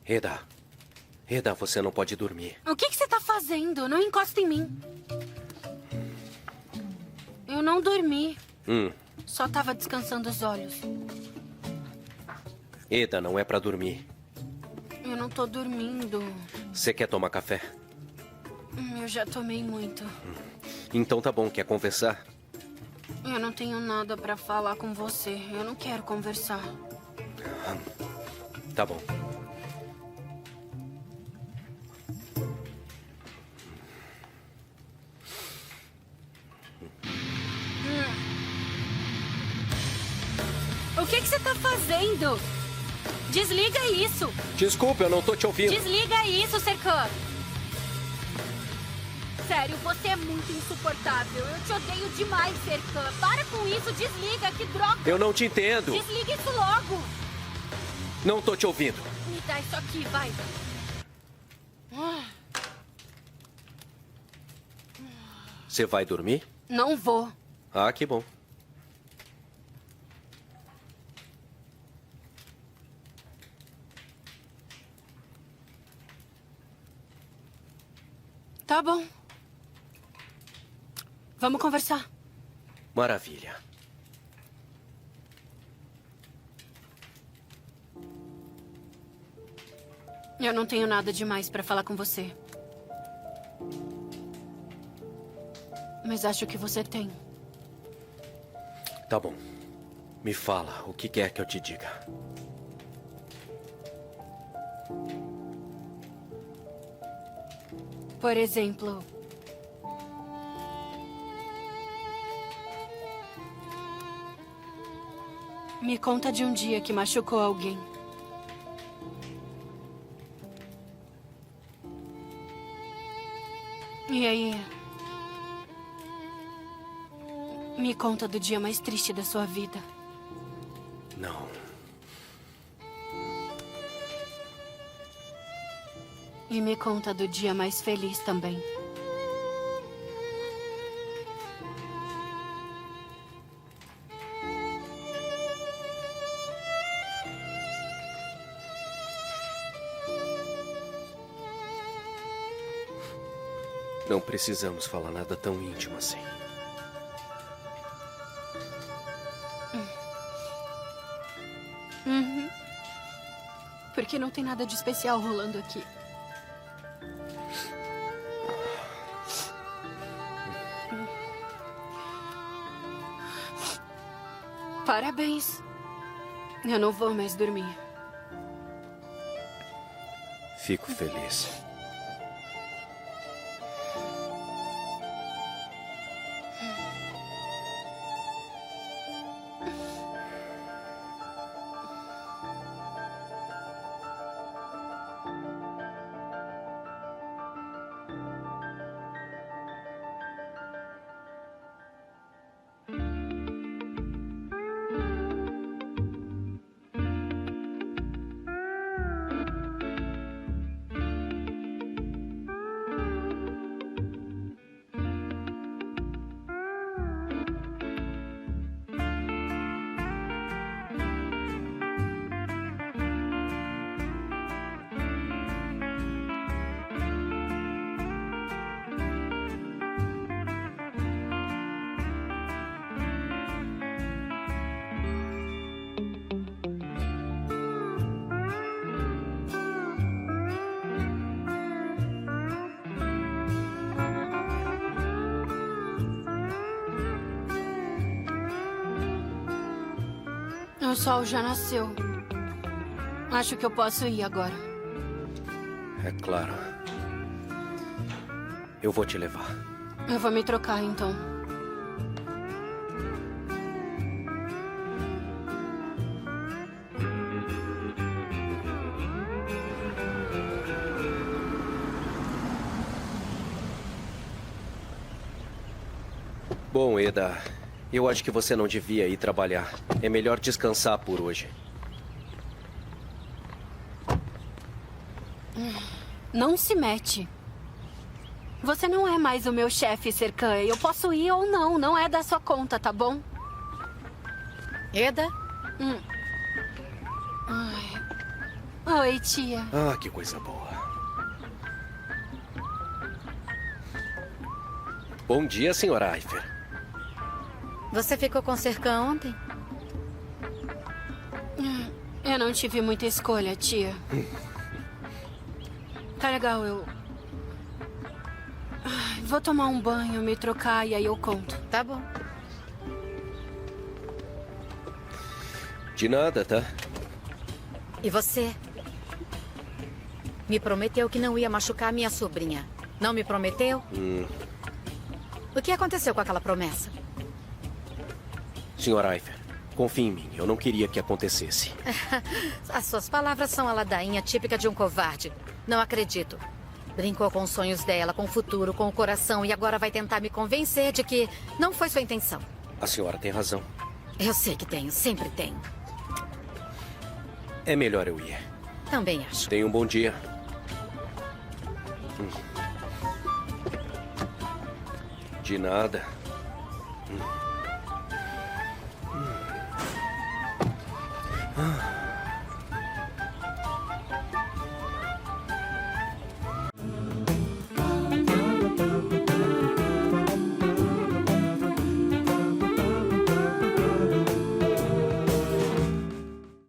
Eda. Eda, você não pode dormir. O que você tá fazendo? Não encosta em mim. Eu não dormi. Só tava descansando os olhos. Eda, não é pra dormir. Eu não tô dormindo. Você quer tomar café? Eu já tomei muito. Então tá bom, quer conversar? Eu não tenho nada pra falar com você. Eu não quero conversar. Tá bom. O que você tá fazendo? Desliga isso. Desculpa, eu não tô te ouvindo. Desliga isso, Serkan. Sério, você é muito insuportável. Eu te odeio demais, Serkan. Para com isso, desliga, que droga. Eu não te entendo. Desliga isso logo. Não tô te ouvindo. Me dá isso aqui, vai. Você vai dormir? Não vou. Ah, que bom. Tá bom. Vamos conversar. Maravilha. Eu não tenho nada demais pra falar com você. Mas acho que você tem. Tá bom. Me fala o que quer que eu te diga. Por exemplo... Me conta de um dia que machucou alguém. E aí... Me conta do dia mais triste da sua vida. Não. E me conta do dia mais feliz também. Não precisamos falar nada tão íntimo assim. Porque não tem nada de especial rolando aqui. Parabéns. Eu não vou mais dormir. Fico feliz. O sol já nasceu. Acho que eu posso ir agora. É claro. Eu vou te levar. Eu vou me trocar, então. Bom, Eda, eu acho que você não devia ir trabalhar. É melhor descansar por hoje. Não se mete. Você não é mais o meu chefe, Serkan. Eu posso ir ou não. Não é da sua conta, tá bom? Eda? Ai. Oi, tia. Ah, que coisa boa. Bom dia, senhora Eifer. Você ficou com cerca ontem? Eu não tive muita escolha, tia. Tá legal, eu... Vou tomar um banho, me trocar e aí eu conto. Tá bom. De nada, tá? E você? Me prometeu que não ia machucar minha sobrinha. Não me prometeu? O que aconteceu com aquela promessa? Senhora Eifer, confie em mim. Eu não queria que acontecesse. As suas palavras são a ladainha típica de um covarde. Não acredito. Brincou com os sonhos dela, com o futuro, com o coração e agora vai tentar me convencer de que não foi sua intenção. A senhora tem razão. Eu sei que tenho, sempre tenho. É melhor eu ir. Também acho. Tenha um bom dia. De nada.